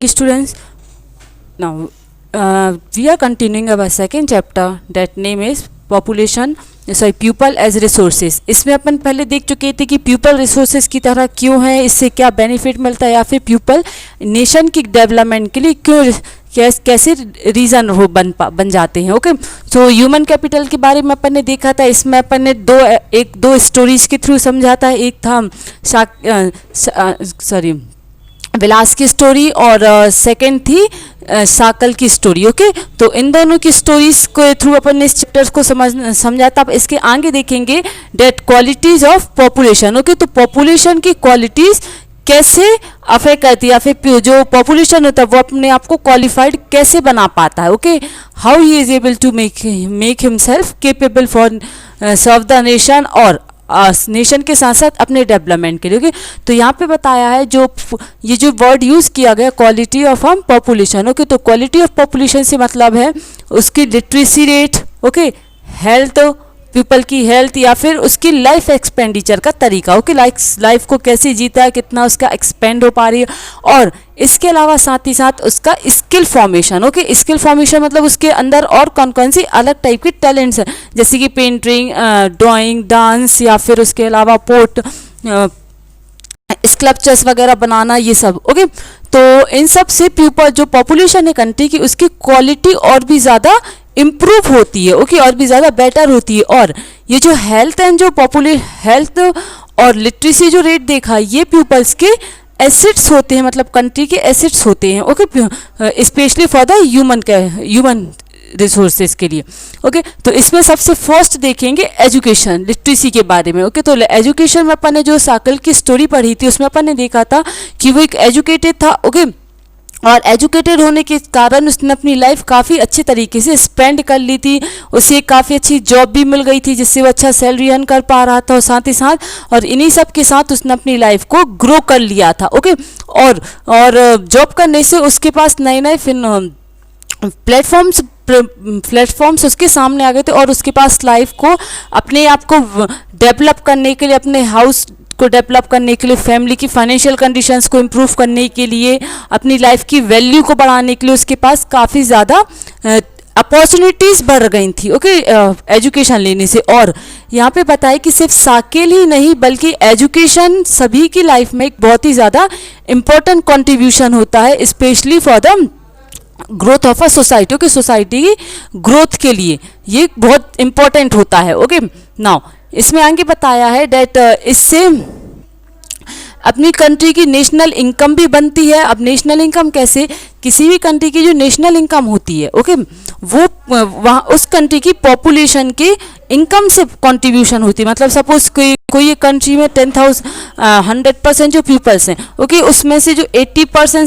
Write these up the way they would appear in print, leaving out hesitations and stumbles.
Students, now we are continuing our second chapter that name is population pupil as resources. इसमें अपन पहले देख चुके थे कि pupil resources की तरह क्यों है, इससे क्या बेनिफिट मिलता है, या फिर pupil नेशन की डेवलपमेंट के लिए क्यों कैसे रीज़न हो बन जाते हैं. ओके, सो ह्यूमन कैपिटल के बारे में अपन ने देखा था. इसमें अपन ने दो स्टोरीज के थ्रू समझा था. एक था विलास की स्टोरी और सेकंड थी साकल की स्टोरी. ओके, तो इन दोनों की स्टोरीज के थ्रू अपन ने इस चैप्टर्स को समझा था. अब इसके आगे देखेंगे that qualities of population. Okay, तो पॉपुलेशन की क्वालिटीज कैसे अफेक्ट करती है, या फिर जो पॉपुलेशन होता है वो अपने आप को क्वालिफाइड कैसे बना पाता है. Okay, how he is able to make himself capable for serve the nation और नेशन के साथ साथ अपने डेवलपमेंट के लिए. ओके, तो यहाँ पे बताया है ये जो वर्ड यूज़ किया गया क्वालिटी ऑफ पॉपुलेशन. ओके, तो क्वालिटी ऑफ पॉपुलेशन से मतलब है उसकी literacy rate, okay, health, people की हेल्थ, या फिर उसकी लाइफ एक्सपेंडिचर का तरीका. ओके, लाइफ को कैसे जीता है, कितना उसका एक्सपेंड हो पा रही है, और इसके अलावा साथ ही साथ उसका skill formation. Okay, skill formation मतलब उसके अंदर और कौन कौन सी अलग टाइप की टैलेंट्स हैं, जैसे कि पेंटिंग, ड्राइंग, डांस, या फिर उसके अलावा पोर्ट, स्कल्पचर्स वगैरह बनाना, ये सब. ओके, तो इन सब से पीपल जो पॉपुलेशन है कंट्री की, उसकी क्वालिटी और भी ज़्यादा इम्प्रूव होती है. ओके, और भी ज़्यादा बेटर होती है. और ये जो हेल्थ एंड जो हेल्थ और लिटरेसी जो रेट देखा, ये पीपल्स के एसेट्स होते हैं, मतलब कंट्री के एसेट्स होते हैं. Okay, specially for the human resources के लिए. ओके, तो इसमें सबसे फर्स्ट देखेंगे एजुकेशन, लिटरेसी के बारे में. ओके, तो एजुकेशन में अपन ने जो साकल की स्टोरी पढ़ी थी उसमें अपन ने देखा था कि वो एक एजुकेटेड था. ओके, और एजुकेटेड होने के कारण उसने अपनी लाइफ काफ़ी अच्छे तरीके से स्पेंड कर ली थी. उसे काफ़ी अच्छी जॉब भी मिल गई थी जिससे वो अच्छा सैलरी अर्न कर पा रहा था, और साथ ही साथ और इन्हीं सब के साथ उसने अपनी लाइफ को ग्रो कर लिया था. ओके, और जॉब करने से उसके पास नए नए प्लेटफॉर्म्स उसके सामने आ गए थे, और उसके पास लाइफ को अपने आप को डेवलप करने के लिए, अपने हाउस को डेवलप करने के लिए, फैमिली की फाइनेंशियल कंडीशंस को इम्प्रूव करने के लिए, अपनी लाइफ की वैल्यू को बढ़ाने के लिए उसके पास काफ़ी ज़्यादा अपॉर्चुनिटीज़ बढ़ गई थी. ओके, एजुकेशन लेने से. और यहाँ पे बताया कि सिर्फ साकेल ही नहीं बल्कि एजुकेशन सभी की लाइफ में एक बहुत ही ज़्यादा इम्पोर्टेंट कंट्रीब्यूशन होता है, specially for the growth of a society. Okay, society की ग्रोथ के लिए ये बहुत इंपॉर्टेंट होता है. ओके, नाउ इसमें आगे बताया है डेट इससे अपनी कंट्री की नेशनल इनकम भी बनती है. अब नेशनल इनकम कैसे, किसी भी कंट्री की जो नेशनल इनकम होती है, ओके, वो वहाँ उस कंट्री की पॉपुलेशन के इनकम से कंट्रीब्यूशन होती है. मतलब सपोज कोई कंट्री में 100% जो पीपल्स हैं, ओके, उसमें से जो 80%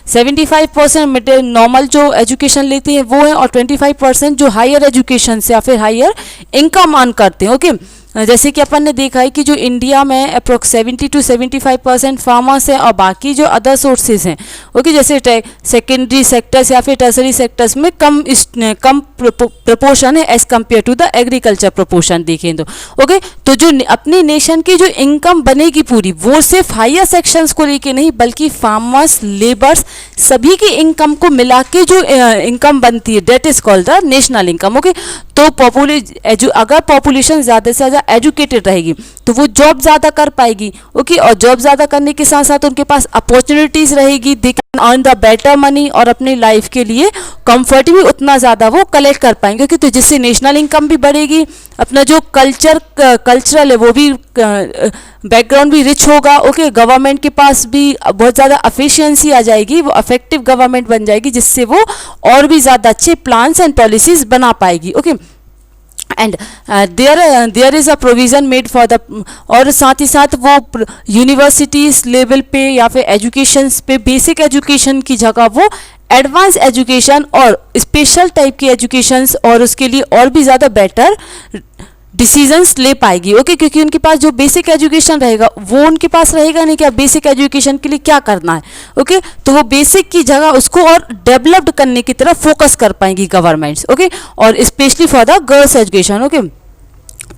75% नॉर्मल जो एजुकेशन लेते हैं वो है, और 25% जो हायर एजुकेशन से या फिर हायर इनकम अर्न करते हैं. ओके, जैसे कि अपन ने देखा है कि जो इंडिया में अप्रोक्स 70 to 75% फार्मर्स हैं, और बाकी जो अदर सोर्सेज हैं, ओके, जैसे सेकेंडरी सेक्टर्स या फिर टर्सरी सेक्टर्स में कम प्रपोर्शन है as compared to the agriculture proportion देखें तो. ओके, तो जो अपनी नेशन की जो इनकम बनेगी पूरी, वो सिर्फ हायर सेक्शंस को लेके नहीं बल्कि फार्मर्स, लेबर्स, सभी की इनकम को मिला के जो इनकम बनती है, that is called the national income. Okay, तो अगर पॉपुलेशन ज़्यादा से ज़्यादा एजुकेटेड रहेगी तो वो जॉब ज़्यादा कर पाएगी. ओके, और जॉब ज़्यादा करने के साथ साथ उनके पास अपॉर्चुनिटीज़ रहेगी, they can earn the better money, और अपनी लाइफ के लिए कंफर्ट भी उतना ज़्यादा वो कलेक्ट कर पाएंगे. ओके, तो जिससे नेशनल इनकम भी बढ़ेगी, अपना जो कल्चरल है वो भी बैकग्राउंड भी रिच होगा. ओके, गवर्नमेंट के पास भी बहुत ज़्यादा एफिशिएंसी आ जाएगी, वो इफेक्टिव गवर्नमेंट बन जाएगी जिससे वो और भी ज़्यादा अच्छे प्लान्स एंड पॉलिसीज बना पाएगी. Okay, and there is a provision made for the, और साथ ही साथ वो यूनिवर्सिटीज़ लेवल पे या फिर एजुकेशंस पे बेसिक एजुकेशन की जगह वो एडवांस एजुकेशन और स्पेशल टाइप की एजुकेशंस और उसके लिए और भी ज़्यादा बेटर डिसीजंस ले पाएगी. ओके, क्योंकि उनके पास जो बेसिक एजुकेशन रहेगा वो उनके पास रहेगा नहीं कि बेसिक एजुकेशन के लिए क्या करना है. ओके, तो वो बेसिक की जगह उसको और डेवलप्ड करने की तरफ फोकस कर पाएंगी गवर्नमेंट्स. ओके, और specially for the girls education. Okay,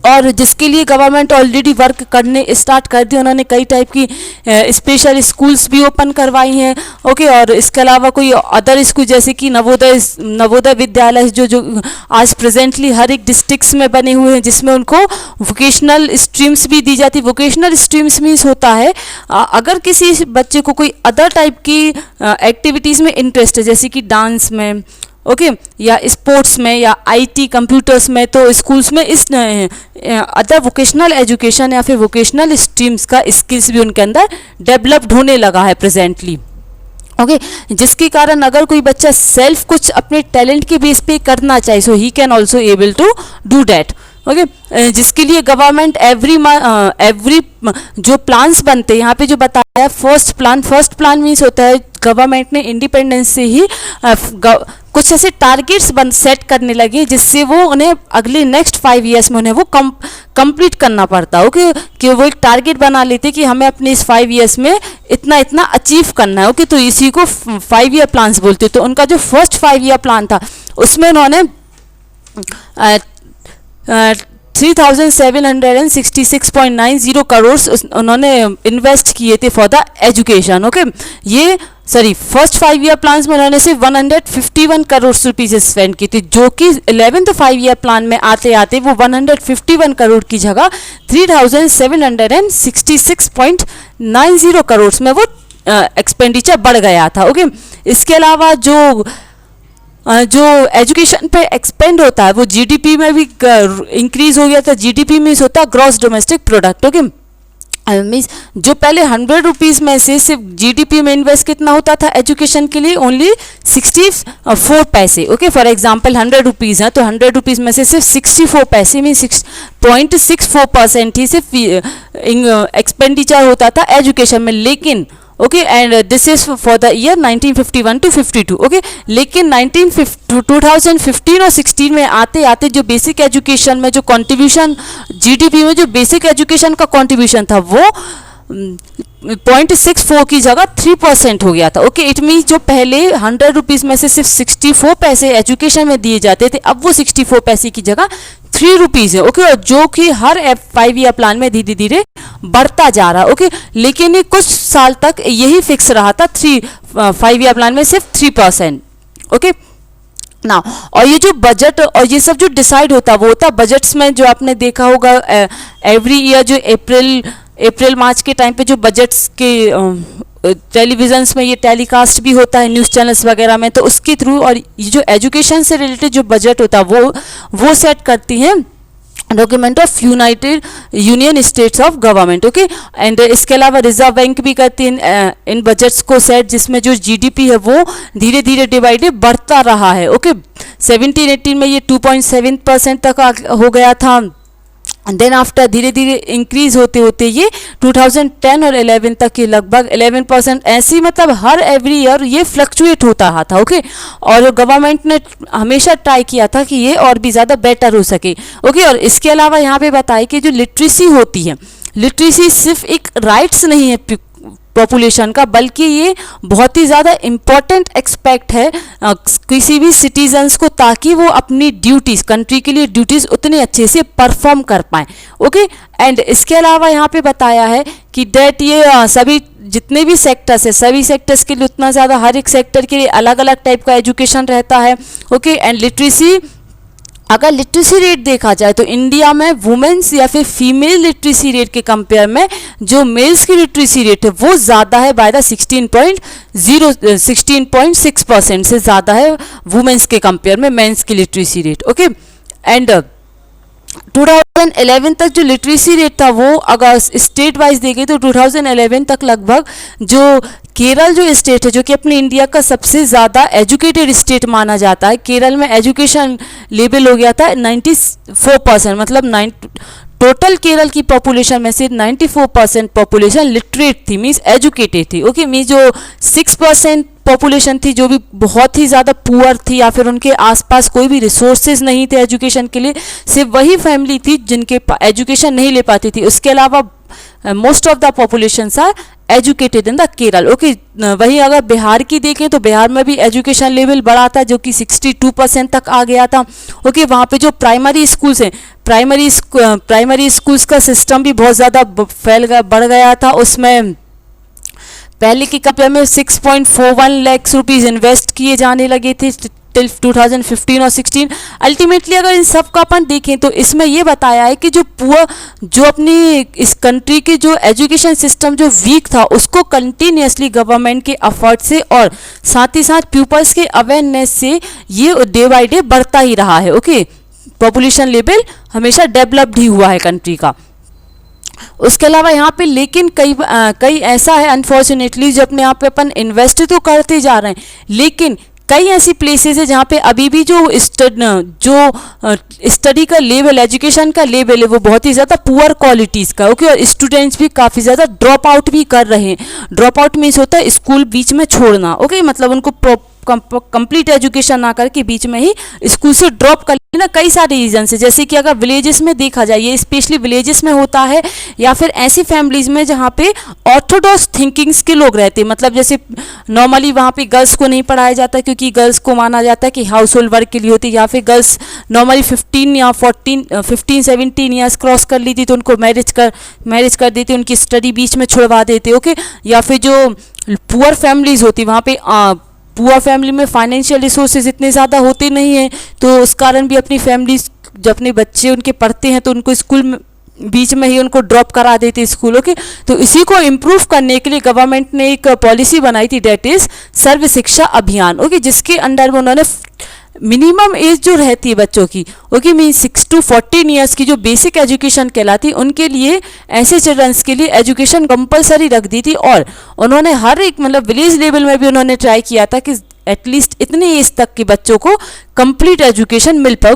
और जिसके लिए गवर्नमेंट ऑलरेडी वर्क करने स्टार्ट कर दिया, उन्होंने कई टाइप की स्पेशल स्कूल्स भी ओपन करवाई हैं। ओके, और इसके अलावा कोई अदर स्कूल जैसे कि नवोदय विद्यालय जो आज प्रेजेंटली हर एक डिस्ट्रिक्ट्स में बने हुए हैं, जिसमें उनको वोकेशनल स्ट्रीम्स भी दी जाती है। वोकेशनल स्ट्रीम्स मीन्स होता है अगर किसी बच्चे को कोई अदर टाइप की एक्टिविटीज़ में इंटरेस्ट है, जैसे कि डांस में, ओके, या स्पोर्ट्स में, या आईटी कंप्यूटर्स में, तो स्कूल्स में इस अदर वोकेशनल एजुकेशन या फिर वोकेशनल स्ट्रीम्स का स्किल्स भी उनके अंदर डेवलप्ड होने लगा है प्रेजेंटली। ओके, जिसके कारण अगर कोई बच्चा सेल्फ कुछ अपने टैलेंट के बेस पे करना चाहे, so he can also able to do that. Okay, जिसके लिए गवर्नमेंट एवरी जो प्लान्स बनते हैं यहाँ पे जो बताया फर्स्ट प्लान मीन्स होता है गवर्नमेंट ने इंडिपेंडेंस से ही कुछ ऐसे टारगेट्स सेट करने लगे, जिससे वो उन्हें अगले नेक्स्ट 5 ईयर्स में उन्हें वो कंप्लीट करना पड़ता। ओके, कि वो एक टारगेट बना लेते कि हमें अपने इस 5 ईयर्स में इतना इतना अचीव करना है। ओके, तो इसी को 5 ईयर प्लान्स बोलते हैं। तो उनका जो फर्स्ट 5 ईयर प्लान था उसमें उन्होंने 3,766.90 करोड़ उन्होंने इन्वेस्ट किए थे फॉर द एजुकेशन। ओके, ये फर्स्ट 5 ईयर प्लान में उन्होंने सिर्फ 151 करोड़ रुपीज स्पेंड की थी, जो कि 11th 5 ईयर प्लान में आते आते वो 151 करोड़ की जगह 3,766.90 करोड़ में वो एक्सपेंडिचर बढ़ गया था। ओके, इसके अलावा जो एजुकेशन पे एक्सपेंड होता है वो जीडीपी में भी इंक्रीज हो गया था। जीडीपी मीन्स होता है gross domestic product. Okay, means जो पहले 100 रुपीज़ में से सिर्फ जीडीपी में इन्वेस्ट कितना होता था एजुकेशन के लिए, ओनली 64 पैसे। ओके, फॉर एग्जांपल 100 रुपीज़ है तो 100 रुपीज़ में से सिर्फ 64 पैसे मीन 6.64% ही सिर्फ एक्सपेंडिचर होता था एजुकेशन में। लेकिन okay, and this is for the year 1951 to 52। Okay, लेकिन 2015 और 16 में आते आते जो बेसिक एजुकेशन में जो कंट्रीब्यूशन जीडीपी में जो बेसिक एजुकेशन का कंट्रीब्यूशन था वो 0.64 की जगह 3% हो गया था। ओके, इट मीन्स जो पहले 100 रुपीज़ में से सिर्फ 64 पैसे एजुकेशन में दिए जाते थे, अब वो 64 पैसे की जगह 3 रुपीज़ है। ओके, और जो कि हर 5 ईयर प्लान में धीरे धीरे बढ़ता जा रहा है। ओके, लेकिन ये कुछ साल तक यही फिक्स रहा था 5 ईयर प्लान में सिर्फ 3%। ओके ना, और ये जो बजट और ये सब जो डिसाइड होता है वो होता है बजट्स में। जो आपने देखा होगा एवरी ईयर जो अप्रैल मार्च के टाइम पे जो बजट्स के टेलीविजन्स में ये टेलीकास्ट भी होता है न्यूज़ चैनल्स वगैरह में, तो उसके थ्रू और ये जो एजुकेशन से रिलेटेड जो बजट होता है वो सेट करती हैं document of United union states of government. Okay, and इसके अलावा रिजर्व बैंक भी करती है इन बजट्स को सेट, जिसमें जो जीडीपी है वो धीरे धीरे डिवाइडेड बढ़ता रहा है। ओके, 17-18 में ये 2.7% तक हो गया था। देन आफ्टर धीरे धीरे इंक्रीज होते होते ये 2010 और 11 तक ये लगभग 11% ऐसी, मतलब हर एवरी ईयर ये फ्लक्चुएट होता रहा था। ओके, और गवर्नमेंट ने हमेशा ट्राई किया था कि ये और भी ज़्यादा बेटर हो सके। ओके, और इसके अलावा यहाँ पे बताए कि जो लिटरेसी होती है, लिटरेसी सिर्फ एक राइट्स नहीं है पॉपुलेशन का, बल्कि ये बहुत ही ज़्यादा इम्पॉर्टेंट एक्सपेक्ट है किसी भी सिटीजन्स को, ताकि वो अपनी ड्यूटीज़ कंट्री के लिए ड्यूटीज़ उतने अच्छे से परफॉर्म कर पाएँ। ओके, एंड इसके अलावा यहाँ पे बताया है कि डेट ये सभी जितने भी सेक्टर्स है सभी सेक्टर्स के लिए उतना ज़्यादा हर एक सेक्टर के लिए अलग अलग टाइप का एजुकेशन रहता है। ओके, एंड लिटरेसी, अगर लिटरेसी रेट देखा जाए तो इंडिया में वुमेन्स या फिर फीमेल लिटरेसी रेट के कंपेयर में जो मेल्स की लिटरेसी रेट है वो ज़्यादा है बाय द 16.6% से ज़्यादा है वुमेन्स के कंपेयर में मेंस की लिटरेसी रेट। ओके, एंड 2011 तक जो लिटरेसी रेट था वो अगर स्टेट वाइज देखे तो 2011 तक लगभग जो केरल जो स्टेट है जो कि अपने इंडिया का सबसे ज़्यादा एजुकेटेड स्टेट माना जाता है, केरल में एजुकेशन लेवल हो गया था 94%, मतलब टोटल केरल की पॉपुलेशन में से 94% पॉपुलेशन लिटरेट थी, मीन्स एजुकेटेड थी। ओके, मीन्स जो 6% पॉपुलेशन थी जो भी बहुत ही ज़्यादा पुअर थी या फिर उनके आसपास कोई भी रिसोर्सेज नहीं थे एजुकेशन के लिए, सिर्फ वही फैमिली थी जिनके एजुकेशन नहीं ले पाती थी। उसके अलावा most of the populations are educated in the Kerala. Okay, वहीं अगर बिहार की देखें तो बिहार में भी एजुकेशन लेवल बढ़ा था जो कि 62% तक आ गया था। ओके, वहाँ पे जो प्राइमरी स्कूल्स हैं, प्राइमरी स्कूल्स का सिस्टम भी बहुत ज़्यादा बढ़ गया था। उसमें पहले की कंपेयर में 6.41 लाख रुपीज़ इन्वेस्ट किए जाने लगे थे टिल 2015 और 16। अल्टीमेटली अगर इन सब का अपन देखें तो इसमें ये बताया है कि जो अपनी इस कंट्री के जो एजुकेशन सिस्टम जो वीक था उसको कंटिन्यूसली गवर्नमेंट के एफर्ट से और साथ ही साथ पीपल्स के अवेयरनेस से ये डे बाई डे बढ़ता ही रहा है। ओके, पॉपुलेशन लेवल हमेशा डेवलप्ड ही हुआ है कंट्री का। उसके अलावा यहाँ पे लेकिन कई ऐसा है अनफॉर्चुनेटली जो अपने आप पे अपन इन्वेस्ट तो करते जा रहे हैं, लेकिन कई ऐसी प्लेसेस है जहाँ पे अभी भी जो स्टडी का लेवल, एजुकेशन का लेवल है वो बहुत ही ज़्यादा पुअर क्वालिटीज़ का। ओके, और स्टूडेंट्स भी काफ़ी ज़्यादा ड्रॉप आउट भी कर रहे हैं। ड्रॉप आउट मीन्स होता है स्कूल बीच में छोड़ना। ओके, मतलब उनको कंप्लीट एजुकेशन ना करके बीच में ही स्कूल से ड्रॉप कर लेना। कई सारे रीजन है, जैसे कि अगर विलेजेस में देखा जाए, ये स्पेशली विलेजेस में होता है, या फिर ऐसी फैमिलीज में जहाँ पे ऑर्थोडॉक्स थिंकिंग्स के लोग रहते हैं। मतलब जैसे नॉर्मली वहाँ पे गर्ल्स को नहीं पढ़ाया जाता क्योंकि गर्ल्स को माना जाता है कि हाउस होल्ड वर्क के लिए होती है, या फिर गर्ल्स नॉर्मली 15-17 ईयर्स क्रॉस कर ली थी तो उनको मैरिज कर देते, उनकी स्टडी बीच में छुड़वा देते। ओके, या फिर जो पुअर फैमिलीज होती वहाँ पे पुअर फैमिली में फाइनेंशियल रिसोर्सेज इतने ज़्यादा होते नहीं हैं, तो उस कारण भी अपनी फैमिलीज जब अपने बच्चे उनके पढ़ते हैं तो उनको स्कूल में बीच में ही उनको ड्रॉप करा देते स्कूलों के। तो इसी को इम्प्रूव करने के लिए गवर्नमेंट ने एक पॉलिसी बनाई थी, डेट इज़ सर्व शिक्षा अभियान। ओके, जिसके अंडर में उन्होंने मिनिमम एज जो रहती है बच्चों की, ओके, मीन 6 to 14 ईयर्स की जो बेसिक एजुकेशन कहलाती, उनके लिए ऐसे चिल्ड्रंस के लिए एजुकेशन कंपलसरी रख दी थी। और उन्होंने हर एक मतलब विलेज लेवल में भी उन्होंने ट्राई किया था कि एटलीस्ट इतनी एज तक के बच्चों को कंप्लीट एजुकेशन मिल पाए,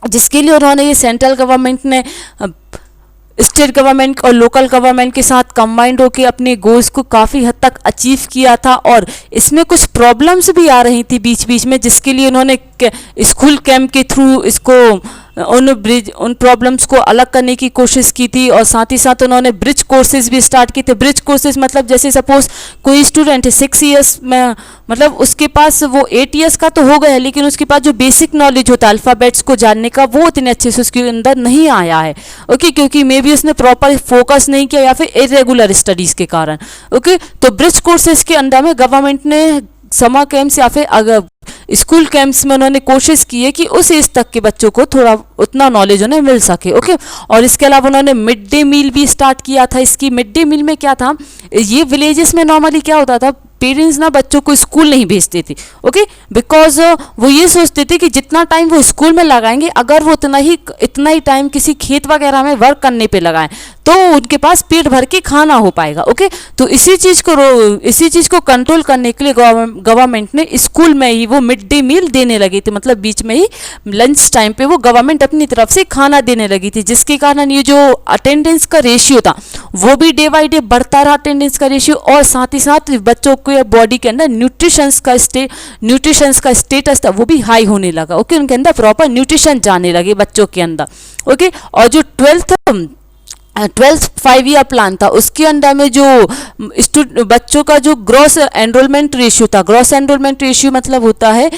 जिसके लिए उन्होंने ये सेंट्रल गवर्नमेंट ने स्टेट गवर्नमेंट और लोकल गवर्नमेंट के साथ कंबाइंड होकर अपने गोल्स को काफ़ी हद तक अचीव किया था। और इसमें कुछ प्रॉब्लम्स भी आ रही थी बीच बीच में, जिसके लिए उन्होंने स्कूल कैंप के थ्रू इसको उन प्रॉब्लम्स को अलग करने की कोशिश की थी। और साथ ही साथ उन्होंने ब्रिज कोर्सेज भी स्टार्ट किए थे। ब्रिज कोर्सेज मतलब जैसे सपोज कोई स्टूडेंट है 6 ईयर्स में, मतलब उसके पास वो 8 ईयर्स का तो हो गया है, लेकिन उसके पास जो बेसिक नॉलेज होता है अल्फ़ाबेट्स को जानने का, वो इतने अच्छे से उसके अंदर नहीं आया है। ओके, क्योंकि मे बी उसने प्रॉपर फोकस नहीं किया या फिर इरेगुलर स्टडीज़ के कारण। ओके, तो ब्रिज कोर्सेज के अंदर में गवर्नमेंट ने समर कैंप्स या फिर अगर स्कूल कैंप्स में उन्होंने कोशिश की है कि उस एज तक के बच्चों को थोड़ा उतना नॉलेज उन्हें मिल सके। ओके, और इसके अलावा उन्होंने मिड डे मील भी स्टार्ट किया था। इसकी मिड डे मील में क्या था, ये विलेजेस में नॉर्मली क्या होता था, पेरेंट्स ना बच्चों को स्कूल नहीं भेजते थे। ओके, बिकॉज वो ये सोचते थे कि जितना टाइम वो स्कूल में लगाएंगे, अगर वो इतना ही टाइम किसी खेत वगैरह में वर्क करने पे लगाएं तो उनके पास पेट भर के खाना हो पाएगा। ओके, तो इसी चीज़ को कंट्रोल करने के लिए गवर्नमेंट ने स्कूल में ही वो मिड डे मील देने लगी थी। मतलब बीच में ही लंच टाइम पे वो गवर्नमेंट अपनी तरफ से खाना देने लगी थी, जिसके कारण ये जो अटेंडेंस का रेशियो था वो भी डे बाई डे बढ़ता रहा, अटेंडेंस का रेशियो। और साथ ही साथ बच्चों के बॉडी के अंदर न्यूट्रिशंस का स्टेटस था वो भी हाई होने लगा। ओके, उनके अंदर प्रॉपर न्यूट्रिशन जाने लगे बच्चों के अंदर। ओके, और जो 12th 5 ईयर प्लान था उसके अंदर में जो बच्चों का जो ग्रॉस एनरोलमेंट रेशियो था, ग्रॉस एनरोलमेंट रेशियो मतलब होता है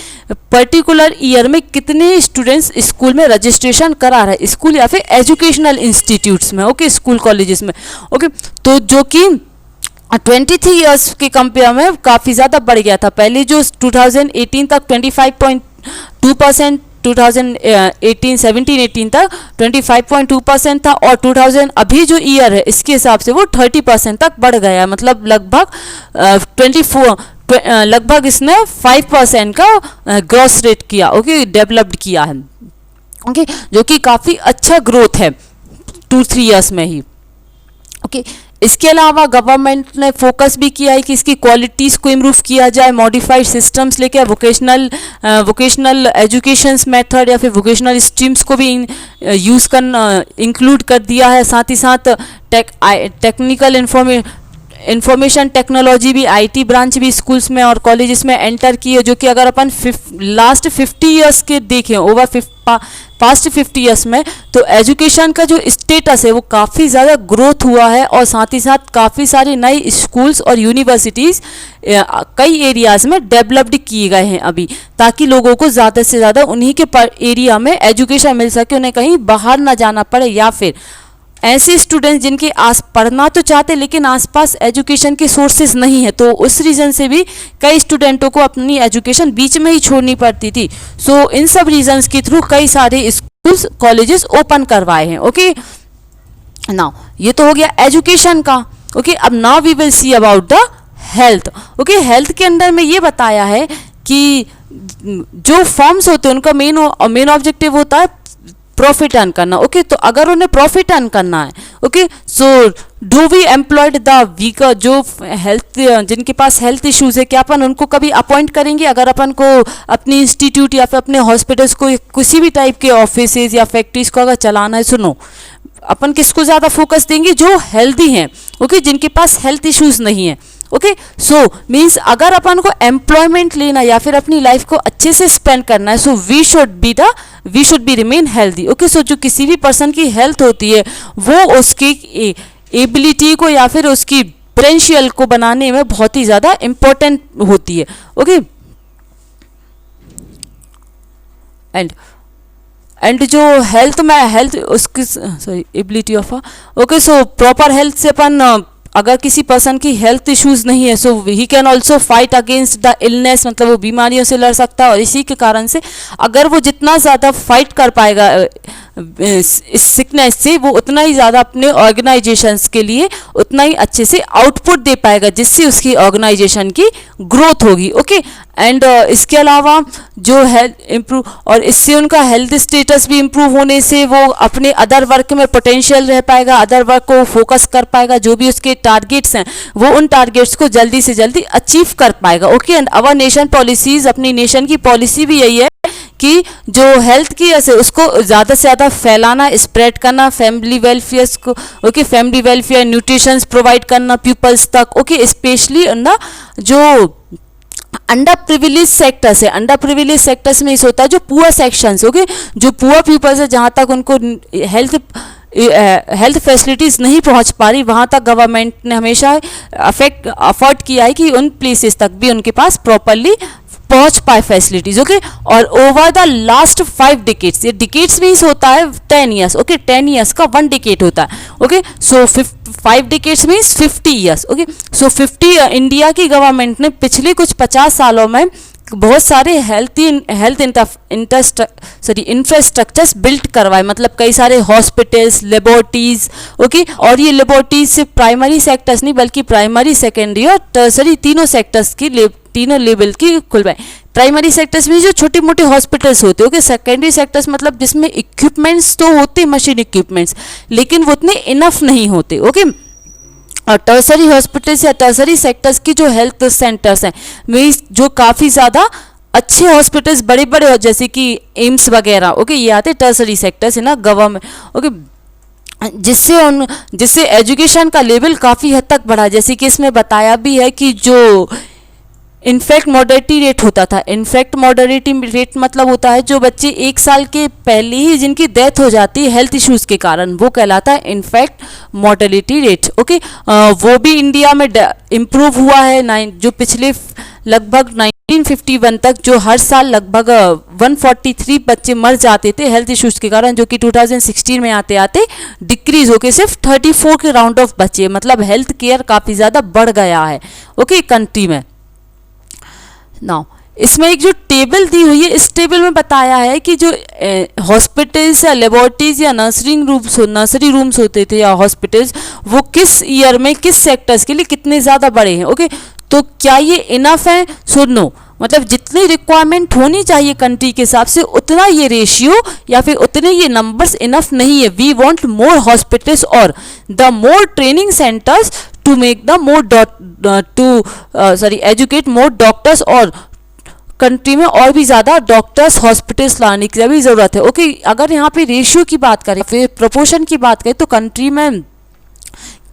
पर्टिकुलर ईयर में कितने स्टूडेंट्स स्कूल में रजिस्ट्रेशन करा रहे, स्कूल या फिर एजुकेशनल इंस्टीट्यूट्स में। ओके, स्कूल कॉलेजेस में। ओके, तो जो कि 23 ईयर्स के कंपेयर में काफ़ी ज़्यादा बढ़ गया था। पहले जो 2018 तक 25.2%, 2017-18 तक 25.2% था, और 2000 अभी जो ईयर है इसके हिसाब से वो 30% तक बढ़ गया। मतलब लगभग इसने 5% का ग्रोथ रेट किया। ओके, डेवलप्ड किया है। ओके, जो कि काफ़ी अच्छा ग्रोथ है 2-3 ईयर्स में ही। ओके, इसके अलावा गवर्नमेंट ने फोकस भी किया है कि इसकी क्वालिटीज़ को इम्प्रूव किया जाए, मॉडिफाइड सिस्टम्स लेके वोकेशनल एजुकेशन मेथड या फिर वोकेशनल स्ट्रीम्स को भी इंक्लूड कर दिया है। साथ ही साथ इंफॉर्मेशन टेक्नोलॉजी भी, आईटी ब्रांच भी स्कूल्स में और कॉलेजेस में एंटर की है, जो कि अगर अपन लास्ट 50 ईयर्स के देखें, ओवर पास्ट 50 ईयर्स में, तो एजुकेशन का जो स्टेटस है वो काफ़ी ज़्यादा ग्रोथ हुआ है, और साथ ही साथ काफ़ी सारे नए स्कूल्स और यूनिवर्सिटीज़ कई एरियाज़ में डेवलप्ड किए गए हैं अभी, ताकि लोगों को ज़्यादा से ज़्यादा उन्हीं के एरिया में एजुकेशन मिल सके, उन्हें कहीं बाहर ना जाना पड़े, या फिर ऐसे स्टूडेंट्स जिनके आस पढ़ना तो चाहते लेकिन आसपास एजुकेशन के सोर्सेज नहीं है, तो उस रीज़न से भी कई स्टूडेंटों को अपनी एजुकेशन बीच में ही छोड़नी पड़ती थी। सो इन सब रीजंस के थ्रू कई सारे स्कूल्स कॉलेजेस ओपन करवाए हैं। ओके, नाउ ये तो हो गया एजुकेशन का। ओके, अब now we will see about the health. Okay, health के अंदर में ये बताया है कि जो फॉर्म्स होते हैं उनका मेन ऑब्जेक्टिव होता है प्रॉफिट अर्न करना। ओके, तो अगर उन्हें प्रॉफिट अर्न करना है, okay, so do we employed the weaker, जो हेल्थ जिनके पास हेल्थ इश्यूज है, क्या अपन उनको कभी अपॉइंट करेंगे? अगर अपन को अपनी इंस्टीट्यूट या फिर अपने हॉस्पिटल्स को किसी भी टाइप के ऑफिसेज या फैक्ट्रीज को अगर चलाना है, सुनो, अपन किसको ज़्यादा फोकस देंगे? जो हेल्दी हैं, ओके, जिनके पास हेल्थ इश्यूज नहीं है। ओके, सो मीन्स अगर अपन को एम्प्लॉयमेंट लेना या फिर अपनी लाइफ को अच्छे से स्पेंड करना है, so we should be remain healthy. Okay, so जो किसी भी पर्सन की हेल्थ होती है वो उसकी एबिलिटी को या फिर उसकी पोटेंशियल को बनाने में बहुत ही ज़्यादा इम्पोर्टेंट होती है। ओके, एंड जो हेल्थ उसकी sorry ability of, okay, so proper health से अपन अगर किसी पर्सन की हेल्थ इश्यूज नहीं है, so he can also fight against the illness, मतलब वो बीमारियों से लड़ सकता है, और इसी के कारण से अगर वो जितना ज़्यादा फाइट कर पाएगा इस सिकनेस से, वो उतना ही ज़्यादा अपने ऑर्गेनाइजेशंस के लिए उतना ही अच्छे से आउटपुट दे पाएगा, जिससे उसकी ऑर्गेनाइजेशन की ग्रोथ होगी। ओके, एंड इसके अलावा जो हेल्थ इम्प्रूव, और इससे उनका हेल्थ स्टेटस भी इम्प्रूव होने से वो अपने अदर वर्क में पोटेंशियल रह पाएगा, अदर वर्क को फोकस कर पाएगा, जो भी उसके टारगेट्स हैं वो उन टारगेट्स को जल्दी से जल्दी अचीव कर पाएगा। Okay, and our nation policies, अपनी नेशन की पॉलिसी भी यही है कि जो हेल्थ की है उसको ज़्यादा से ज़्यादा फैलाना, स्प्रेड करना, फैमिली वेलफेयर को, okay, family welfare, nutritions provide करना पीपल्स तक। ओके, स्पेशली ना जो अंडर प्रिविलेज सेक्टर्स है, अंडर प्रिविलेज सेक्टर्स में इस होता है जो पुअर सेक्शंस, ओके, जो पुअर पीपल्स है, जहाँ तक उनको हेल्थ फैसिलिटीज़ नहीं पहुँच पा रही, वहाँ तक गवर्नमेंट ने हमेशा अफोर्ड किया है कि उन प्लेसेस तक भी उनके पास प्रॉपरली पहुंच पाए फैसिलिटीज। ओके, और ओवर द लास्ट 5 डिकेट्स, ये डिकेट्स मीन्स होता है 10 ईयर्स। ओके, 10 ईयर्स का 1 डिकेट होता है। ओके, सो 5 डिकेट्स मीन्स 50 ईयर्स। ओके, सो 50 इंडिया की गवर्नमेंट ने पिछले कुछ 50 सालों में बहुत सारे हेल्थ इंफ्रास्ट्रक्चर्स बिल्ट करवाए, मतलब कई सारे हॉस्पिटल्स, लेबोरेटरीज। ओके, और ये लेबोरेटरीज सिर्फ प्राइमरी सेक्टर्स नहीं बल्कि प्राइमरी, सेकेंडरी और टर्सरी तीनों सेक्टर्स की तीनों लेवल की खुलवाए। प्राइमरी सेक्टर्स में जो छोटे मोटे हॉस्पिटल्स होते हैं, ओके, सेकेंडरी सेक्टर्स मतलब जिसमें इक्विपमेंट्स तो होते, मशीन इक्विपमेंट्स, लेकिन वो उतने इनफ नहीं होते। ओके, और टर्सरी हॉस्पिटल्स या टर्सरी सेक्टर्स की जो हेल्थ सेंटर्स हैं, वे जो काफ़ी ज़्यादा अच्छे हॉस्पिटल्स, बड़े बड़े जैसे कि एम्स वगैरह, ओके, ये आते टर्सरी सेक्टर्स है ना गवर्नमेंट। ओके, जिससे एजुकेशन का लेवल काफ़ी हद तक बढ़ा, जैसे कि इसमें बताया भी है कि जो इनफैक्ट मॉडर्निटी रेट होता था, इनफैक्ट मॉडर्निटी रेट मतलब होता है जो बच्चे 1 साल के पहले ही जिनकी डेथ हो जाती है हेल्थ इश्यूज़ के कारण, वो कहलाता है इनफैक्ट मॉडर्निटी रेट। ओके, वो भी इंडिया में इम्प्रूव हुआ है। जो पिछले लगभग 1951 तक जो हर साल लगभग 143 बच्चे मर जाते थे हेल्थ इश्यूज़ के कारण, जो कि 2016 में आते आते डिक्रीज होकर सिर्फ 34 के राउंड ऑफ बचे, मतलब हेल्थ केयर काफ़ी ज़्यादा बढ़ गया है। ओके, कंट्री में। नाउ इसमें एक जो टेबल दी हुई है, इस टेबल में बताया है कि जो हॉस्पिटल्स या लेबोरेटरीज या नर्सरी रूम्स होते थे या हॉस्पिटल्स, वो किस ईयर में किस सेक्टर्स के लिए कितने ज़्यादा बड़े हैं। ओके, तो क्या ये इनफ है? सो नो, मतलब जितनी रिक्वायरमेंट होनी चाहिए कंट्री के हिसाब से उतना ये रेशियो या फिर उतने ये नंबर्स इनफ नहीं है। वी वांट मोर हॉस्पिटल्स और the more training centres to make the educate more doctors, और कंट्री में और भी ज़्यादा डॉक्टर्स हॉस्पिटल्स लाने की भी ज़रूरत है। ओके, अगर यहाँ पे रेशियो की बात करें फिर प्रोपोर्शन की बात करें तो कंट्री में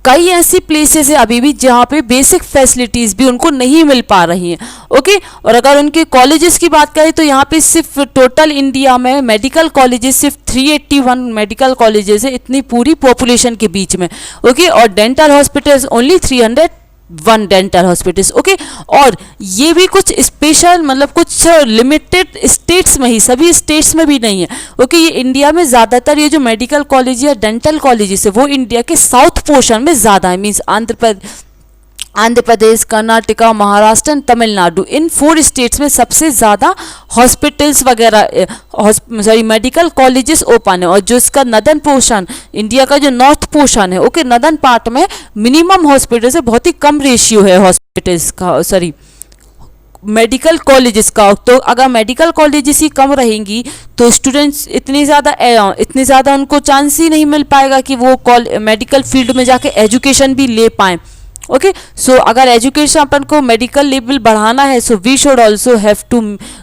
कई ऐसी प्लेसेस है अभी भी जहाँ पे बेसिक फैसिलिटीज़ भी उनको नहीं मिल पा रही हैं। ओके, और अगर उनके कॉलेजेस की बात करें तो यहाँ पे सिर्फ टोटल इंडिया में मेडिकल कॉलेजेस सिर्फ 381 मेडिकल कॉलेजेस है इतनी पूरी पॉपुलेशन के बीच में। ओके, और dental hospitals only 301 dental hospitals. Okay, और ये भी कुछ स्पेशल मतलब कुछ लिमिटेड स्टेट्स में ही, सभी स्टेट्स में भी नहीं है। ओके, ये इंडिया में ज़्यादातर ये जो मेडिकल कॉलेज या डेंटल कॉलेजेस है वो इंडिया के साउथ पोर्शन में ज़्यादा है, means Andhra Pradesh, Karnataka, Maharashtra and Tamil Nadu, in 4 states में सबसे ज़्यादा हॉस्पिटल्स वगैरह मेडिकल कॉलेजेस ओपन है। और जो इसका नदर्न पोर्शन, इंडिया का जो नॉर्थ पोर्शन है, ओके, नदर्न पार्ट में मिनिमम हॉस्पिटल्स है, बहुत ही कम रेशियो है हॉस्पिटल्स का, मेडिकल कॉलेजेस का। तो अगर मेडिकल कॉलेजेस ही कम रहेंगी तो स्टूडेंट्स इतनी ज़्यादा उनको चांस ही नहीं मिल पाएगा कि वो मेडिकल फील्ड में जाके एजुकेशन भी ले पाएँ। ओके, सो अगर एजुकेशन अपन को मेडिकल लेवल बढ़ाना है, so we should also have to,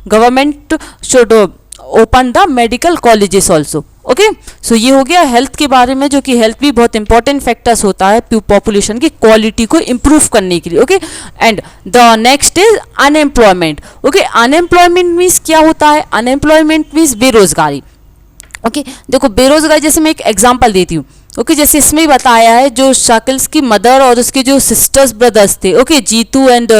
government should open the medical colleges also. Okay, so ये हो गया हेल्थ के बारे में, जो कि हेल्थ भी बहुत इंपॉर्टेंट फैक्टर्स होता है पॉपुलेशन की क्वालिटी को इम्प्रूव करने के लिए। Okay, and the next is unemployment. Okay, unemployment means क्या होता है? अनएम्प्लॉयमेंट मीन्स बेरोजगारी। ओके, देखो बेरोजगारी, जैसे मैं एक एग्जांपल देती हूँ। ओके, जैसे इसमें ही बताया है जो शाकिल्स की मदर और उसके जो सिस्टर्स ब्रदर्स थे, okay, Jeetu and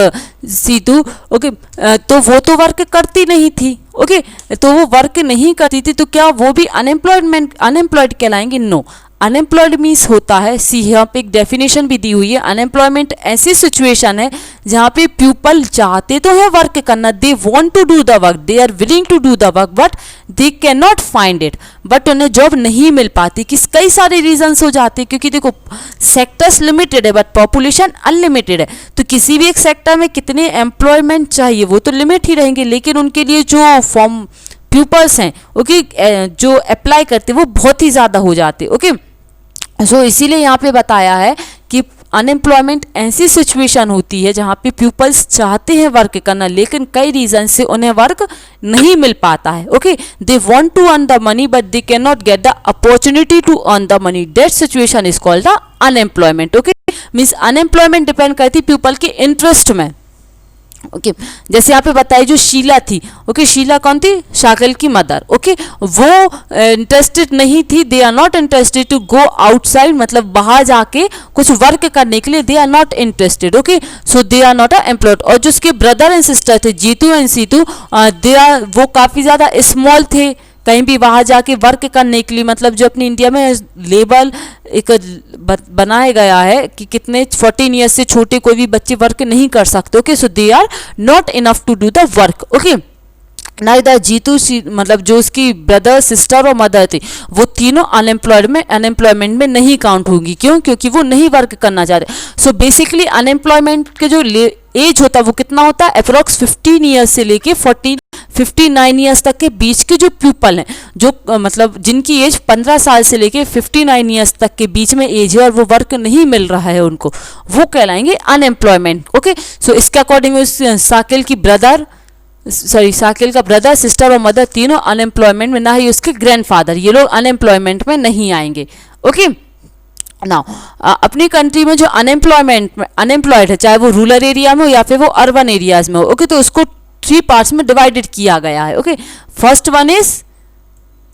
Seetu, okay, तो वो तो वर्क करती नहीं थी। ओके, तो वो वर्क नहीं करती थी तो क्या वो भी अनएम्प्लॉयड कहलाएंगे? नो, अनएम्प्लॉयड मीन्स होता है, सी यहाँ पे एक डेफिनेशन भी दी हुई है, अनएम्प्लॉयमेंट ऐसी सिचुएशन है जहाँ पे पीपल चाहते तो है वर्क करना, they want to do the work, they are willing to do the work, but they can not find it, but उन्हें जॉब नहीं मिल पाती। कई सारे रीजंस हो जाते हैं, क्योंकि देखो सेक्टर्स लिमिटेड है बट पॉपुलेशन अनलिमिटेड है, तो किसी भी एक सेक्टर में कितने एम्प्लॉयमेंट चाहिए वो तो लिमिट ही रहेंगे, लेकिन उनके लिए जो फॉर्म पीपल्स हैं, ओके, जो अप्लाई करते वो बहुत ही ज़्यादा हो जाते। ओके, सो इसीलिए यहाँ पे बताया है कि अनएम्प्लॉयमेंट ऐसी सिचुएशन होती है जहाँ पे पीपल्स चाहते हैं वर्क करना, लेकिन कई रीजन से उन्हें वर्क नहीं मिल पाता है। Okay, they want to earn the money but they can not get the opportunity to earn the money, that situation is called the unemployment. Okay, means unemployment depend करती है पीपल के interest में। Okay, जैसे यहाँ पे बताई जो शीला थी, ओके, शीला कौन थी? शाकिल की मदर। ओके, वो इंटरेस्टेड नहीं थी, they are not interested to go outside, मतलब बाहर जाके कुछ वर्क करने के लिए they are not interested. Okay, so they are not employed. और जो उसके ब्रदर एंड सिस्टर थे जीतू एंड सीतू, वो काफ़ी ज़्यादा स्मॉल थे, कहीं भी वहाँ जाके वर्क करने के लिए, मतलब जो अपनी इंडिया में लेवल एक बनाया गया है कि कितने 14 ईयर्स से छोटे कोई भी बच्चे वर्क नहीं कर सकते। Okay, so they are not enough to do the work. Okay, ना इधर जीतू मतलब जो उसकी ब्रदर सिस्टर और मदर थी वो तीनों अनएम्प्लॉयमेंट में नहीं काउंट होगी। क्यों? क्योंकि वो नहीं वर्क करना चाहते। सो बेसिकली अनएम्प्लॉयमेंट के जो एज होता है वो कितना होता है? अप्रोक्स 15 ईयर्स से लेके 59 ईयर्स तक के बीच के जो पीपल हैं, जो मतलब जिनकी एज 15 साल से लेके 59 ईयर्स तक के बीच में एज है और वो वर्क नहीं मिल रहा है उनको, वो कहलाएंगे अनएम्प्लॉयमेंट। ओके, सो इसके अकॉर्डिंग शाकिल का ब्रदर, सिस्टर और मदर तीनों अनएम्प्लॉयमेंट में, ना ही उसके ग्रैंडफादर, ये लोग अनएम्प्लॉयमेंट में नहीं आएंगे। ओके, नाउ अपनी कंट्री में जो अनएम्प्लॉयड है, चाहे वो रूरल एरिया में हो या फिर वो अर्बन एरियाज में हो, ओके, तो उसको 3 पार्ट्स में डिवाइडेड किया गया है। Okay, first one is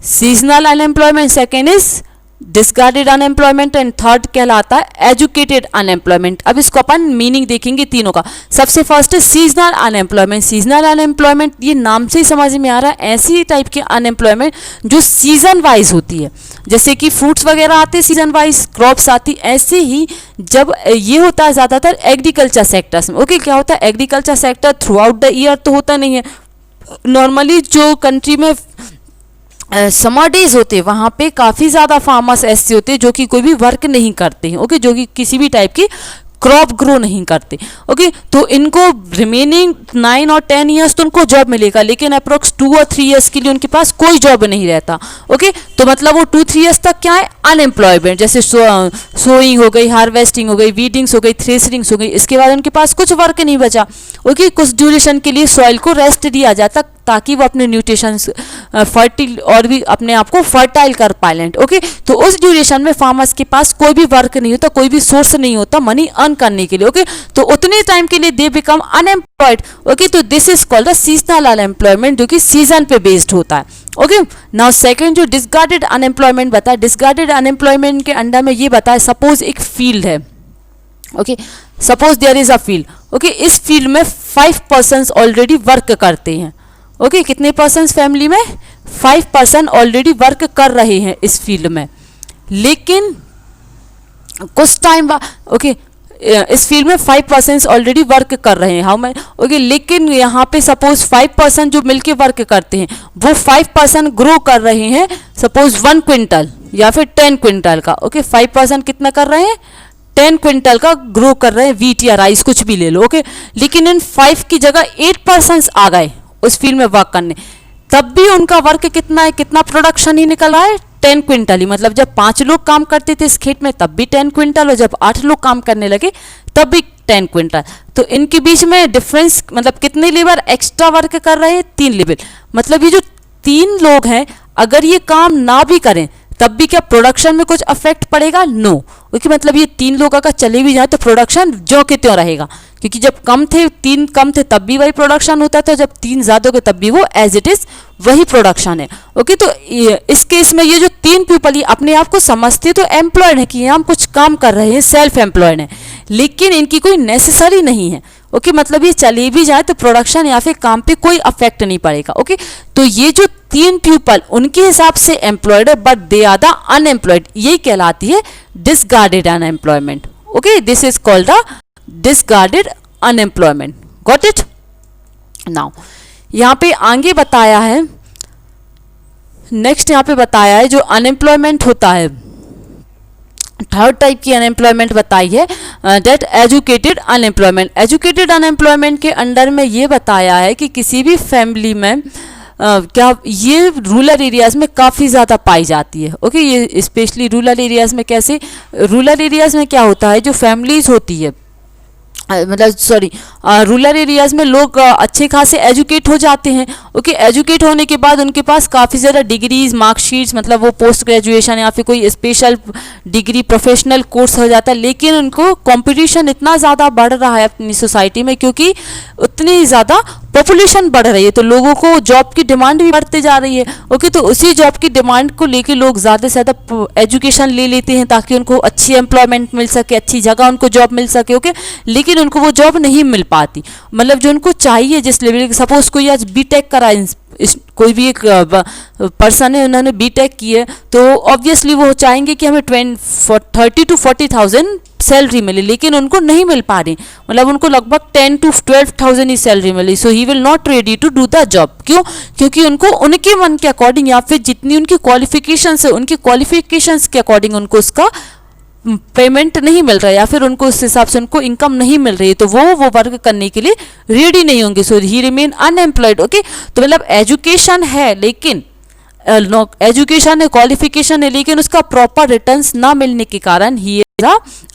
seasonal unemployment, second is discarded unemployment and third कहलाता है एजुकेटेड अनएम्प्लॉयमेंट। अब इसको अपन मीनिंग देखेंगे तीनों का। सबसे फर्स्ट है सीजनल अनएम्प्लॉयमेंट। सीजनल अनएम्प्लॉयमेंट ये नाम से ही समझ में आ रहा है, ऐसी टाइप की अनएम्प्लॉयमेंट जो सीजन वाइज होती है, जैसे कि फ्रूट्स वगैरह आते सीजन वाइज, क्रॉप्स आती, ऐसे ही जब ये होता है ज़्यादातर एग्रीकल्चर सेक्टर्स में। ओके, क्या होता है? Agriculture sector through out the year तो होता नहीं है। नॉर्मली जो कंट्री में समर डेज होते हैं वहाँ पे काफ़ी ज़्यादा फार्मर्स ऐसे होते हैं जो कि कोई भी वर्क नहीं करते हैं। ओके, जो कि किसी भी टाइप की क्रॉप ग्रो नहीं करते। ओके, तो इनको रिमेनिंग 9 और 10 ईयर्स तो उनको जॉब मिलेगा, लेकिन अप्रोक्स 2 और 3 ईयर्स के लिए उनके पास कोई जॉब नहीं रहता। ओके, तो मतलब वो 2-3 ईयर्स तक क्या है? अनएम्प्लॉयमेंट। जैसे सोइंग हो गई, हार्वेस्टिंग हो गई, वीडिंग्स हो गई, थ्रेसरिंग्स हो गई, इसके बाद उनके पास कुछ वर्क नहीं बचा। ओके, कुछ ड्यूरेशन के लिए सॉइल को रेस्ट दिया जाता ताकि वो अपने न्यूट्रिशंस फर्टिल और भी अपने आप को फर्टाइल कर पाए। ओके, तो उस ड्यूरेशन में फार्मर्स के पास कोई भी वर्क नहीं होता, कोई भी सोर्स नहीं होता मनी अर्न करने के लिए। ओके, तो उतने टाइम के लिए दे बिकम अनएम्प्लॉयड। ओके, तो this is called the seasonal unemployment, जो कि सीजन पे बेस्ड होता है। ओके, नाउ सेकंड जो डिसगार्डेड अनएम्प्लॉयमेंट बताया, डिसगार्डेड अनएम्प्लॉयमेंट के अंडर में ये बताया, सपोज एक फील्ड है। Okay, suppose there is a field. Okay, इस फील्ड में 5 पर्सन्स ऑलरेडी वर्क करते हैं। ओके, कितने पर्सन्स फैमिली में? 5 पर्सन ऑलरेडी वर्क कर रहे हैं इस फील्ड में, लेकिन कुछ टाइम बाद, ओके, इस फील्ड में 5 पर्सन ऑलरेडी वर्क कर रहे हैं। हाउ मैं, ओके, लेकिन यहाँ पे सपोज 5 पर्सन जो मिलके वर्क करते हैं, वो 5 पर्सन ग्रो कर रहे हैं सपोज 1 क्विंटल या फिर 10 क्विंटल का। ओके, 5 पर्सन कितना कर रहे हैं? 10 क्विंटल का ग्रो कर रहे हैं, वीट या राइस कुछ भी ले लो। ओके, लेकिन इन 5 की जगह 8 पर्सन आ गए उस फील्ड में वर्क करने, तब भी उनका वर्क कितना है, कितना प्रोडक्शन ही निकल रहा है? 10 क्विंटल ही। मतलब जब 5 लोग काम करते थे इस खेत में तब भी 10 क्विंटल, और जब 8 लोग काम करने लगे तब भी 10 क्विंटल। तो इनके बीच में डिफरेंस मतलब कितने लेबर एक्स्ट्रा वर्क कर रहे हैं? 3 लेबर। मतलब ये जो 3 लोग हैं, अगर ये काम ना भी करें तब भी क्या प्रोडक्शन में कुछ अफेक्ट पड़ेगा? नो। क्योंकि मतलब ये 3 लोग अगर चले भी जाए तो प्रोडक्शन जो के त्यों रहेगा, क्योंकि जब कम थे, 3 कम थे तब भी वही प्रोडक्शन होता था, जब 3 ज़्यादा हो तब भी वो एज इट इज़ वही प्रोडक्शन है। ओके, तो इस केस में ये जो 3 पीपल ये अपने आप को समझते तो एम्प्लॉयड है कि हम कुछ काम कर रहे हैं, सेल्फ एम्प्लॉयड है, लेकिन इनकी कोई नेसेसरी नहीं है। ओके, मतलब ये चले भी जाए तो प्रोडक्शन या फिर काम पे कोई अफेक्ट नहीं पड़ेगा। ओके, तो ये जो 3 पीपल उनके हिसाब से एम्प्लॉयड है, but they are the unemployed, यही कहलाती है disguised unemployment. Okay, this is called the disguised unemployment. Got it? Now यहाँ पे आगे बताया है, नेक्स्ट यहाँ पे बताया है जो अनएम्प्लॉयमेंट होता है, थर्ड टाइप की अनएम्प्लॉयमेंट बताई है, that educated unemployment. Educated unemployment के अंडर में ये बताया है कि किसी भी फैमिली में क्या ये रूरल एरियाज़ में काफ़ी ज़्यादा पाई जाती है। ओके, ये स्पेशली रूरल एरियाज़ में। कैसे? रूरल एरियाज़ में क्या होता है, जो फैमिलीज़ होती है, मतलब सॉरी, रूरल एरियाज़ में लोग अच्छे खासे एजुकेट हो जाते हैं। ओके, एजुकेट होने के बाद उनके पास काफ़ी ज़्यादा डिग्रीज, मार्कशीट्स, मतलब वो पोस्ट ग्रेजुएशन या फिर कोई स्पेशल डिग्री, प्रोफेशनल कोर्स हो जाता है, लेकिन उनको कंपटीशन इतना ज़्यादा बढ़ रहा है अपनी सोसाइटी में, क्योंकि उतनी ज़्यादा पॉपुलेशन बढ़ रही है, तो लोगों को जॉब की डिमांड भी बढ़ती जा रही है। ओके, तो उसी जॉब की डिमांड को लेके लोग ज़्यादा से ज़्यादा एजुकेशन ले लेते हैं ताकि उनको अच्छी एम्प्लॉयमेंट मिल सके, अच्छी जगह उनको जॉब मिल सके। ओके, लेकिन उनको वो जॉब नहीं मिल पाती, मतलब जो उनको चाहिए जिस लेवल की। सपोज कोई आज बीटेक करा, कोई भी एक पर्सन है, उन्होंने बीटेक की है, तो ऑब्वियसली वो चाहेंगे कि हमें 30 to 40,000 सैलरी मिले, लेकिन उनको नहीं मिल पा रही, मतलब उनको लगभग 10 to 12,000 ही सैलरी मिली। So he will not ready to do the job. क्यों? क्योंकि उनको उनके मन के अकॉर्डिंग या फिर जितनी उनकी क्वालिफिकेशंस है, उनकी क्वालिफिकेशंस के अकॉर्डिंग उनको उसका पेमेंट नहीं मिल रहा है, या फिर उनको उस हिसाब से उनको इनकम नहीं मिल रही है, तो वो वर्क करने के लिए रेडी नहीं होंगे। सो ही रिमेन अनएम्प्लॉयड। ओके, तो मतलब एजुकेशन है, लेकिन एजुकेशन है, क्वालिफिकेशन है, लेकिन उसका प्रॉपर रिटर्न्स ना मिलने के कारण ही इज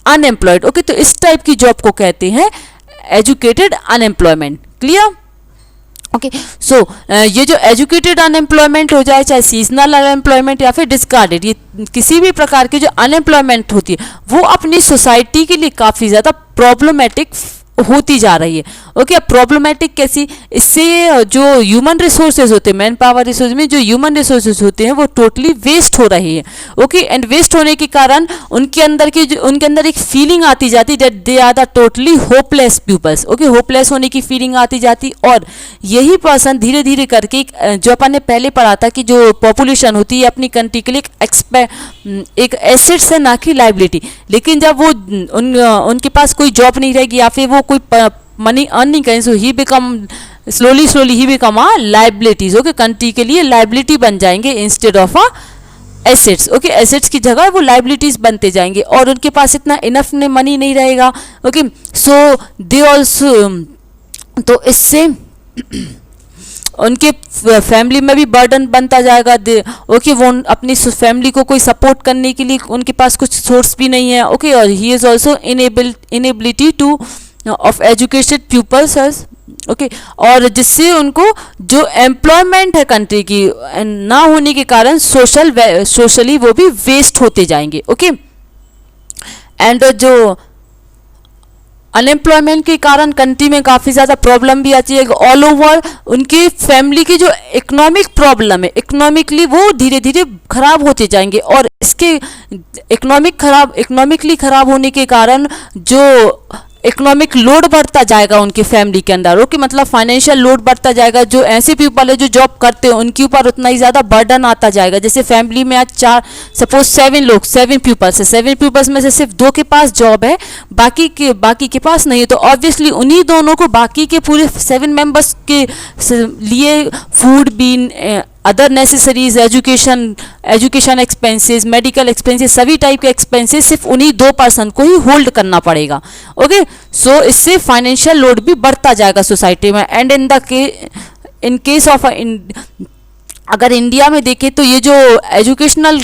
अनएम्प्लॉयड। ओके, तो इस टाइप की जॉब को कहते हैं educated unemployment. Clear? Okay, so ये जो एजुकेटेड अनएम्प्लॉयमेंट हो जाए, चाहे सीजनल अनएम्प्लॉयमेंट या फिर डिस्कार्डेड, ये किसी भी प्रकार की जो अनएम्प्लॉयमेंट होती है वो अपनी सोसाइटी के लिए काफ़ी ज़्यादा प्रॉब्लमेटिक होती जा रही है। ओके, अब प्रॉब्लमेटिक कैसी? इससे जो ह्यूमन रिसोर्सेज होते हैं, मैन पावर रिसोर्स में जो ह्यूमन रिसोर्सेज होते हैं वो टोटली वेस्ट हो रहे हैं। ओके, एंड वेस्ट होने के कारण उनके अंदर एक फीलिंग आती जाती है that they are the totally hopeless peoples. Okay, hopeless होने की फीलिंग आती जाती, और यही पर्सन धीरे धीरे करके जो अपन ने पहले पढ़ा था कि जो पॉपुलेशन होती है अपनी कंट्री के लिए एक एसेट्स है, ना कि लाइबिलिटी। लेकिन जब वो उनके पास कोई जॉब नहीं रहेगी या फिर वो कोई मनी अर्न नहीं करें, so he become slowly he become a liabilities. Okay, country के लिए लाइबिलिटी बन जाएंगे instead of a assets. Okay, assets की जगह वो लाइबिलिटीज बनते जाएंगे, और उनके पास इतना इनफ मनी नहीं रहेगा। ओके, सो दे ऑल्सो, तो इससे उनके फैमिली में भी बर्डन बनता जाएगा। ओके, वो अपनी फैमिली को कोई सपोर्ट करने के लिए उनके पास कुछ सोर्स भी नहीं है। ओके, और he is also inability to of educated peoples, okay, और जिससे उनको जो एम्प्लॉयमेंट है कंट्री की ना होने के कारण सोशली वो भी वेस्ट होते जाएंगे, ओके। एंड जो अनएम्प्लॉयमेंट के कारण कंट्री में काफ़ी ज़्यादा प्रॉब्लम भी आती है। ऑल ओवर उनकी फैमिली की जो इकोनॉमिक प्रॉब्लम है, इकोनॉमिकली वो धीरे धीरे खराब होते जाएंगे, और इसके इकोनॉमिकली खराब होने के कारण जो इकोनॉमिक लोड बढ़ता जाएगा उनकी फैमिली के अंदर, ओके, मतलब फाइनेंशियल लोड बढ़ता जाएगा। जो ऐसे पीपल है जो जॉब करते हैं उनके ऊपर उतना ही ज़्यादा बर्डन आता जाएगा। जैसे फैमिली में आज सपोज 7 पीपल्स है, 7 पीपल्स में से सिर्फ 2 के पास जॉब है, बाकी के पास नहीं है, तो ऑब्वियसली उन्हीं दोनों को बाकी के पूरे 7 मेंबर्स के लिए food been other necessaries, education expenses, medical expenses, सभी टाइप के एक्सपेंसेस सिर्फ उन्हीं 2 पर्सन को ही होल्ड करना पड़ेगा, ओके। सो इससे फाइनेंशियल लोड भी बढ़ता जाएगा सोसाइटी में। एंड इन केस ऑफ अगर इंडिया में देखें तो ये जो एजुकेशनल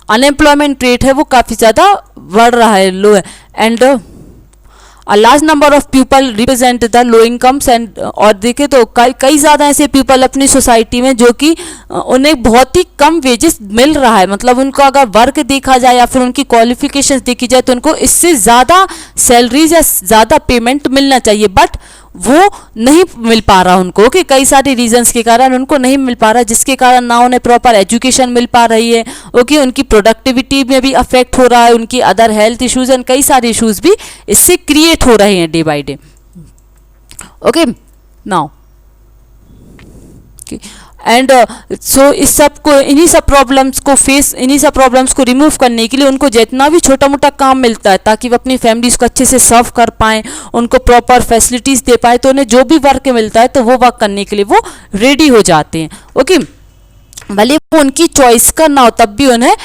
अनएम्प्लॉयमेंट रेट है वो काफ़ी ज़्यादा बढ़ रहा है, लो है। And a large number of people represent the low incomes and, और देखें तो कई ज़्यादा ऐसे पीपल अपनी सोसाइटी में जो कि उन्हें बहुत ही कम वेजेस मिल रहा है, मतलब उनको अगर वर्क देखा जाए या फिर उनकी क्वालिफिकेशंस देखी जाए तो उनको इससे ज़्यादा सैलरीज या ज़्यादा पेमेंट मिलना चाहिए, बट वो नहीं मिल पा रहा उनको, ओके, कई सारे रीजंस के कारण उनको नहीं मिल पा रहा, जिसके कारण ना उन्हें प्रॉपर एजुकेशन मिल पा रही है, ओके, उनकी प्रोडक्टिविटी में भी अफेक्ट हो रहा है, उनकी अदर हेल्थ इश्यूज एंड कई सारे इश्यूज भी इससे क्रिएट हो रहे हैं day by day, okay. Now and so इन्हीं सब प्रॉब्लम्स को रिमूव करने के लिए उनको जितना भी छोटा मोटा काम मिलता है ताकि वो अपनी फैमिलीज को अच्छे से सर्व कर पाएँ, उनको प्रॉपर फैसिलिटीज़ दे पाए, तो उन्हें जो भी वर्क मिलता है तो वो वर्क करने के लिए वो रेडी हो जाते हैं, ओके। भले वो उनकी चॉइस का ना हो तब भी उन्हें,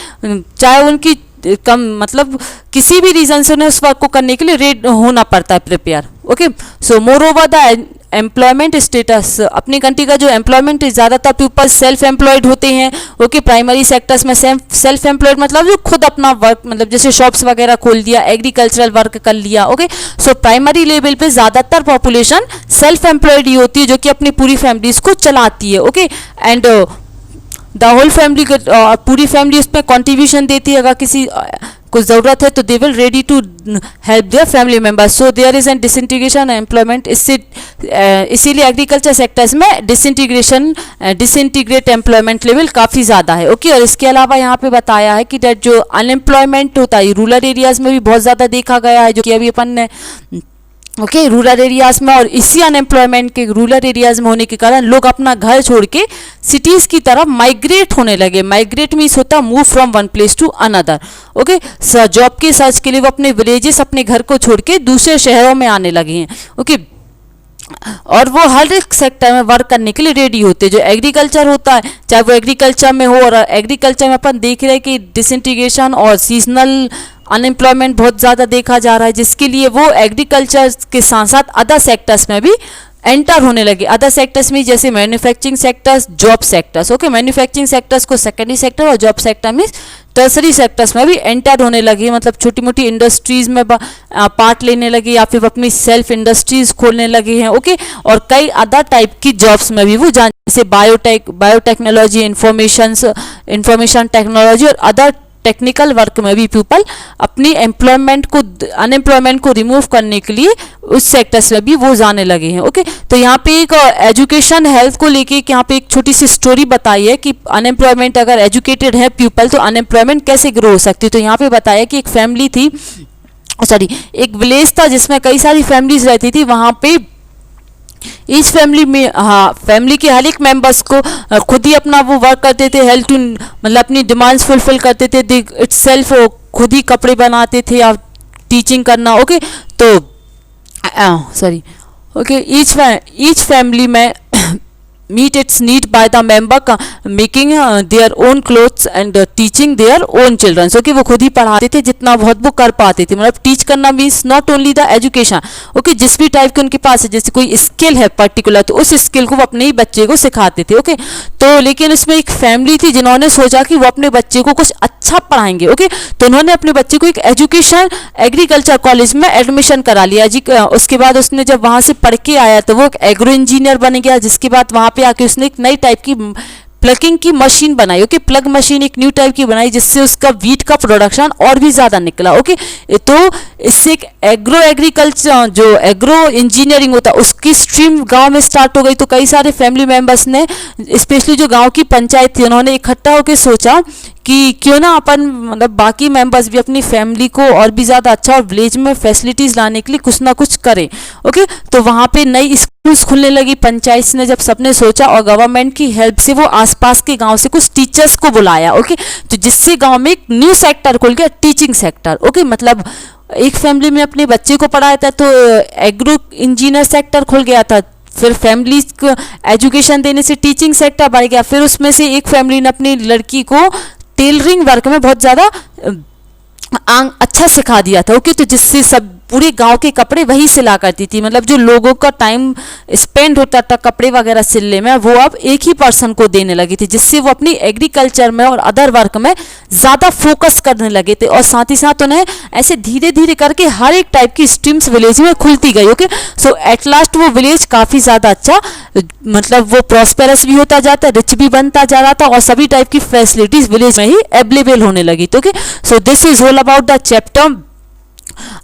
चाहे उनकी कम मतलब किसी भी रीज़न से उन्हें उस वर्क को करने के लिए रेडी होना पड़ता है, prepare, okay. So more over the employment status, अपनी कंट्री का जो एम्प्लॉयमेंट ज़्यादातर पीपल सेल्फ एम्प्लॉयड होते हैं, ओके। प्राइमरी सेक्टर्स में सेल्फ एम्प्लॉयड मतलब जो खुद अपना वर्क, मतलब जैसे शॉप्स वगैरह खोल दिया, एग्रीकल्चरल वर्क कर लिया, ओके। सो प्राइमरी लेवल पे ज़्यादातर पॉपुलेशन सेल्फ एम्प्लॉयड ही होती है जो कि अपनी पूरी फैमिलीज को चलाती है, okay. And the whole family, पूरी फैमिली उसमें कॉन्ट्रीब्यूशन देती है, अगर किसी को ज़रूरत है तो they will ready to help their family members, so there is an disintegration employment. इसीलिए एग्रीकल्चर सेक्टर्स में डिसइंटीग्रेट एम्प्लॉयमेंट लेवल काफ़ी ज़्यादा है, ओके। और इसके अलावा यहाँ पे बताया है कि दैट जो अनएम्प्लॉयमेंट होता है रूरल एरियाज़ में भी बहुत ज़्यादा देखा गया है, जो कि अभी अपन ने, ओके, रूरल एरियाज़ में, और इसी अनएम्प्लॉयमेंट के रूरल एरियाज़ में होने के कारण लोग अपना घर छोड़ के सिटीज़ की तरफ माइग्रेट होने लगे। माइग्रेट मीन्स होता move from one place to another, okay. Job के सर्च के लिए वो अपने विलेजेस, अपने घर को छोड़ के दूसरे शहरों में आने लगे हैं, ओके। और वो हर एक सेक्टर में वर्क करने के लिए रेडी होते हैं। जो एग्रीकल्चर होता है, चाहे वो एग्रीकल्चर में हो, और एग्रीकल्चर में अपन देख रहे हैं कि डिसइंटीग्रेशन और सीजनल अनएम्प्लॉयमेंट बहुत ज़्यादा देखा जा रहा है, जिसके लिए वो एग्रीकल्चर के साथ साथ अदर सेक्टर्स में भी एंटर होने लगे। अदर सेक्टर्स में जैसे manufacturing sectors, job sectors, okay. Manufacturing sectors को सेकेंडरी सेक्टर और जॉब सेक्टर में टर्सरी सेक्टर्स में भी एंटर होने लगे, मतलब छोटी मोटी इंडस्ट्रीज़ में पार्ट लेने लगे या फिर अपनी सेल्फ इंडस्ट्रीज़ खोलने लगे हैं, ओके। और कई अदर टाइप की जॉब्स में भी वो जैसे बायोटेक्नोलॉजी, इंफॉर्मेशन टेक्नोलॉजी और अदर टेक्निकल वर्क में भी पीपल अपनी अनएम्प्लॉयमेंट को रिमूव करने के लिए उस सेक्टर्स में भी वो जाने लगे हैं, ओके। तो यहाँ पे एक एजुकेशन हेल्थ को लेके यहाँ पे एक छोटी सी स्टोरी बताई है कि अनएम्प्लॉयमेंट, अगर एजुकेटेड है पीपल तो अनएम्प्लॉयमेंट कैसे ग्रो हो सकती है। तो यहाँ पे बताया कि एक फैमिली थी, एक विलेज था जिसमें कई सारी फैमिलीज रहती थी। वहाँ पे इस फैमिली में, हाँ, फैमिली के हर एक मेंबर्स को खुद ही अपना वो वर्क करते थे, हेल्प टू मतलब अपनी डिमांड्स फुलफिल करते थे, इट्स सेल्फ खुद ही कपड़े बनाते थे या टीचिंग करना, ओके। तो ओके, ईच फैमिली में meet its need by the member making their own clothes and teaching their own children. Okay वो खुद ही पढ़ाते थे जितना बहुत वो कर पाते थे. मतलब टीच करना means not only the education. Okay जिस भी टाइप के उनके पास है, जैसे कोई स्किल है पर्टिकुलर, तो उस स्किल को वो अपने ही बच्चे को सिखाते थे. ओके तो लेकिन उसमें एक फैमिली थी जिन्होंने सोचा कि वो अपने बच्चे को कुछ अच्छा पढ़ाएंगे. ओके तो उन्होंने अपने बच्चे को एक एजुकेशन एग्रीकल्चर कॉलेज में एडमिशन करा लिया जी. उसके बाद उसने जब वहाँ से पढ़ के आया तो वो एक एग्रो इंजीनियर बन गया. जिसके बाद वहाँ पे आके उसने एक नई टाइप की प्लगिंग की मशीन बनाई. ओके प्लग मशीन एक न्यू टाइप की बनाई जिससे उसका वीट का प्रोडक्शन और भी ज़्यादा निकला. ओके तो इससे एक एग्रीकल्चर जो एग्रो इंजीनियरिंग होता है उसकी स्ट्रीम गांव में स्टार्ट हो गई. तो कई सारे फैमिली मेंबर्स ने, स्पेशली जो गांव की पंचायत थी, उन्होंने इकट्ठा होकर सोचा कि क्यों ना अपन मतलब बाकी मेंबर्स भी अपनी फैमिली को और भी ज़्यादा अच्छा और विलेज में फैसिलिटीज़ लाने के लिए कुछ ना कुछ करें. ओके तो वहाँ पे नई स्कूल्स खुलने लगी. पंचायत ने जब सबने सोचा और गवर्नमेंट की हेल्प से वो आसपास के गांव से कुछ टीचर्स को बुलाया. ओके तो जिससे गांव में एक न्यू सेक्टर खुल गया, टीचिंग सेक्टर. ओके मतलब एक फैमिली में अपने बच्चे को पढ़ाया था तो एग्रो इंजीनियर सेक्टर खुल गया था. फिर फैमिली को एजुकेशन देने से टीचिंग सेक्टर बढ़ गया. फिर उसमें से एक फैमिली ने अपनी लड़की को टेलरिंग वर्क में बहुत ज़्यादा अच्छा सिखा दिया था. ओके तो जिससे सब पूरे गांव के कपड़े वही सिला करती थी. मतलब जो लोगों का टाइम स्पेंड होता था कपड़े वगैरह सिलने में, वो अब एक ही पर्सन को देने लगी थी, जिससे वो अपनी एग्रीकल्चर में और अदर वर्क में ज़्यादा फोकस करने लगे थे. और साथ ही साथ उन्हें ऐसे धीरे धीरे करके हर एक टाइप की स्ट्रीम्स विलेज में खुलती गई. ओके सो एट लास्ट वो विलेज काफ़ी ज़्यादा अच्छा, मतलब वो प्रॉस्पेरस भी होता जाता, रिच भी बनता जा रहा था और सभी टाइप की फैसिलिटीज़ विलेज में ही अवेलेबल होने लगी. तो okay so this is all about the chapter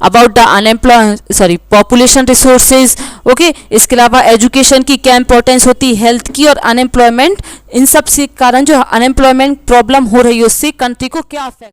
about the population resources. Okay इसके अलावा एजुकेशन की क्या इंपॉर्टेंस होती है, हेल्थ की और अनएम्प्लॉयमेंट, इन सब से कारण जो अनएम्प्लॉयमेंट प्रॉब्लम हो रही है उससे कंट्री को क्या अफेक्ट